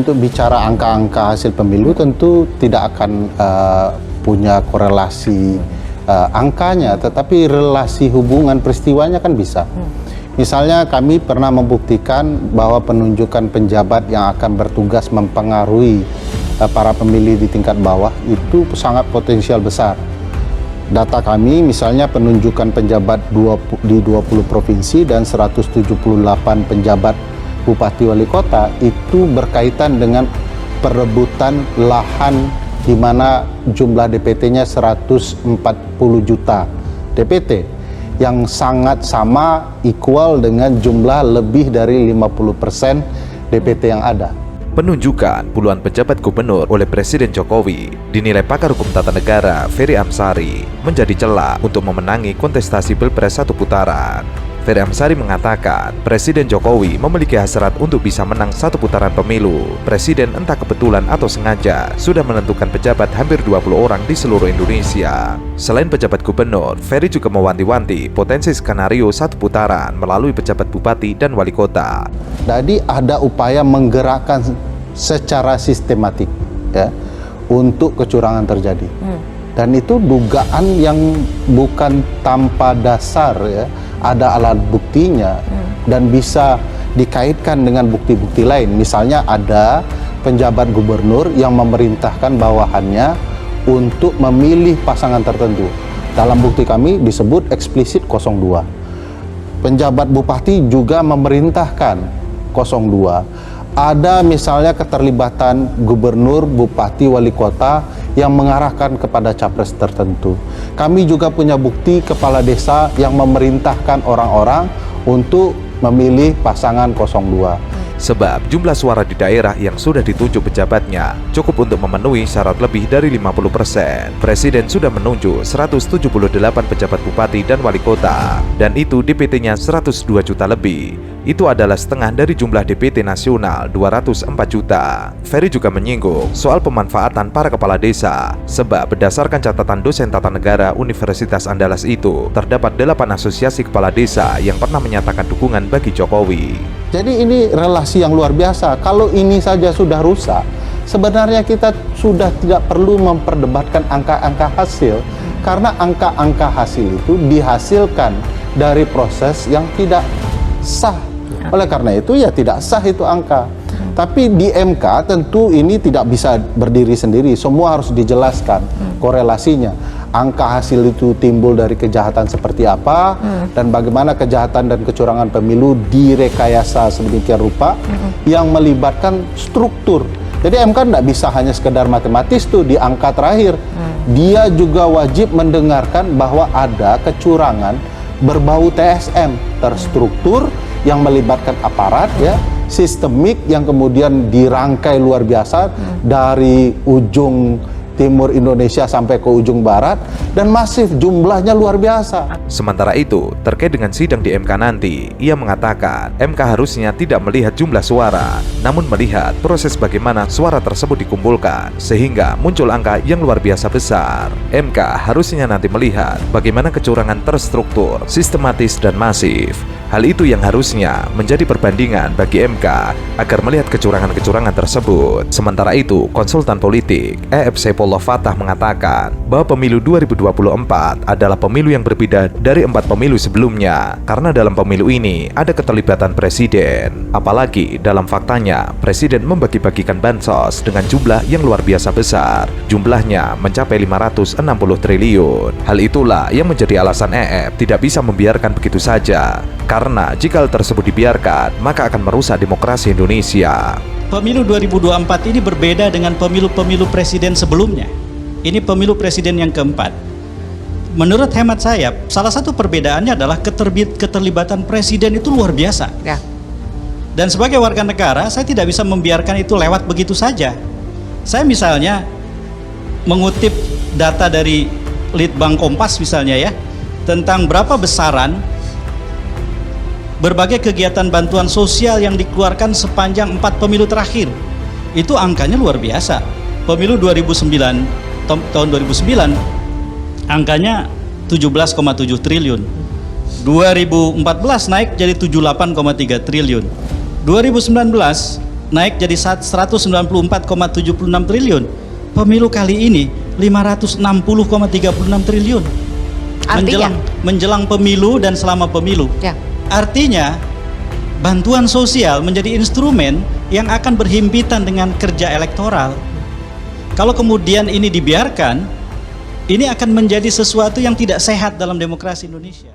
untuk bicara angka-angka hasil pemilu tentu tidak akan punya korelasi angkanya, tetapi relasi hubungan peristiwanya kan bisa. Misalnya kami pernah membuktikan bahwa penunjukan penjabat yang akan bertugas mempengaruhi para pemilih di tingkat bawah itu sangat potensial besar. Data kami misalnya penunjukan penjabat di 20 provinsi dan 178 penjabat bupati wali kota itu berkaitan dengan perebutan lahan di mana jumlah DPT-nya 140 juta DPT yang sangat sama equal dengan jumlah lebih dari 50% DPT yang ada. Penunjukan puluhan pejabat gubernur oleh Presiden Jokowi dinilai pakar hukum tata negara Ferry Amsari menjadi celah untuk memenangi kontestasi Pilpres satu putaran. Ferry Amsari mengatakan Presiden Jokowi memiliki hasrat untuk bisa menang satu putaran pemilu. Presiden entah kebetulan atau sengaja sudah menentukan pejabat hampir 20 orang di seluruh Indonesia. Selain pejabat gubernur, Ferry juga mewanti-wanti potensi skenario satu putaran melalui pejabat bupati dan wali kota. Jadi ada upaya menggerakkan secara sistematik ya untuk kecurangan terjadi. Dan itu dugaan yang bukan tanpa dasar ya. Ada alat buktinya dan bisa dikaitkan dengan bukti-bukti lain. Misalnya ada penjabat gubernur yang memerintahkan bawahannya untuk memilih pasangan tertentu. Dalam bukti kami disebut eksplisit 02. Penjabat bupati juga memerintahkan 02. Ada misalnya keterlibatan gubernur, bupati, wali kota yang mengarahkan kepada capres tertentu. Kami juga punya bukti kepala desa yang memerintahkan orang-orang untuk memilih pasangan 02. Sebab jumlah suara di daerah yang sudah ditunjuk pejabatnya cukup untuk memenuhi syarat lebih dari 50%. Presiden sudah menunjuk 178 pejabat bupati dan wali kota, dan itu DPT-nya 102 juta lebih. Itu adalah setengah dari jumlah DPT nasional 204 juta. Ferry juga menyinggung soal pemanfaatan para kepala desa, sebab berdasarkan catatan dosen tata negara Universitas Andalas itu, terdapat 8 asosiasi kepala desa yang pernah menyatakan dukungan bagi Jokowi. Jadi ini relasi yang luar biasa. Kalau ini saja sudah rusak, sebenarnya kita sudah tidak perlu memperdebatkan angka-angka hasil, karena angka-angka hasil itu dihasilkan dari proses yang tidak sah. Oleh karena itu ya tidak sah itu angka. Tapi di MK tentu ini tidak bisa berdiri sendiri, semua harus dijelaskan korelasinya. Angka hasil itu timbul dari kejahatan seperti apa, dan bagaimana kejahatan dan kecurangan pemilu direkayasa sedemikian rupa yang melibatkan struktur. Jadi MK tidak bisa hanya sekedar matematis tuh di angka terakhir. Dia juga wajib mendengarkan bahwa ada kecurangan berbau TSM, terstruktur, yang melibatkan aparat ya, sistemik yang kemudian dirangkai luar biasa dari ujung timur Indonesia sampai ke ujung barat, dan masif, jumlahnya luar biasa. Sementara itu, terkait dengan sidang di MK nanti, ia mengatakan MK harusnya tidak melihat jumlah suara, namun melihat proses bagaimana suara tersebut dikumpulkan sehingga muncul angka yang luar biasa besar. MK harusnya nanti melihat bagaimana kecurangan terstruktur, sistematis dan masif. Hal itu yang harusnya menjadi perbandingan bagi MK agar melihat kecurangan-kecurangan tersebut. Sementara itu, konsultan politik EFC Paul Fatah mengatakan bahwa pemilu 2024 adalah pemilu yang berbeda dari 4 pemilu sebelumnya, karena dalam pemilu ini ada keterlibatan presiden. Apalagi dalam faktanya, presiden membagi-bagikan bansos dengan jumlah yang luar biasa besar. Jumlahnya mencapai 560 triliun. Hal itulah yang menjadi alasan EF tidak bisa membiarkan begitu saja. Karena jika hal tersebut dibiarkan, maka akan merusak demokrasi Indonesia. Pemilu 2024 ini berbeda dengan pemilu-pemilu presiden sebelumnya. Ini pemilu presiden yang keempat. Menurut hemat saya, salah satu perbedaannya adalah keterlibatan presiden itu luar biasa. Ya. Dan sebagai warga negara, saya tidak bisa membiarkan itu lewat begitu saja. Saya misalnya mengutip data dari Litbang Kompas misalnya ya, tentang berapa besaran berbagai kegiatan bantuan sosial yang dikeluarkan sepanjang 4 pemilu terakhir. Itu angkanya luar biasa. Pemilu 2009, tahun 2009, angkanya 17,7 triliun. 2014 naik jadi 78,3 triliun. 2019 naik jadi 194,76 triliun. Pemilu kali ini 560,36 triliun. Artinya? Menjelang pemilu dan selama pemilu. Ya. Artinya bantuan sosial menjadi instrumen yang akan berhimpitan dengan kerja elektoral. Kalau kemudian ini dibiarkan, ini akan menjadi sesuatu yang tidak sehat dalam demokrasi Indonesia.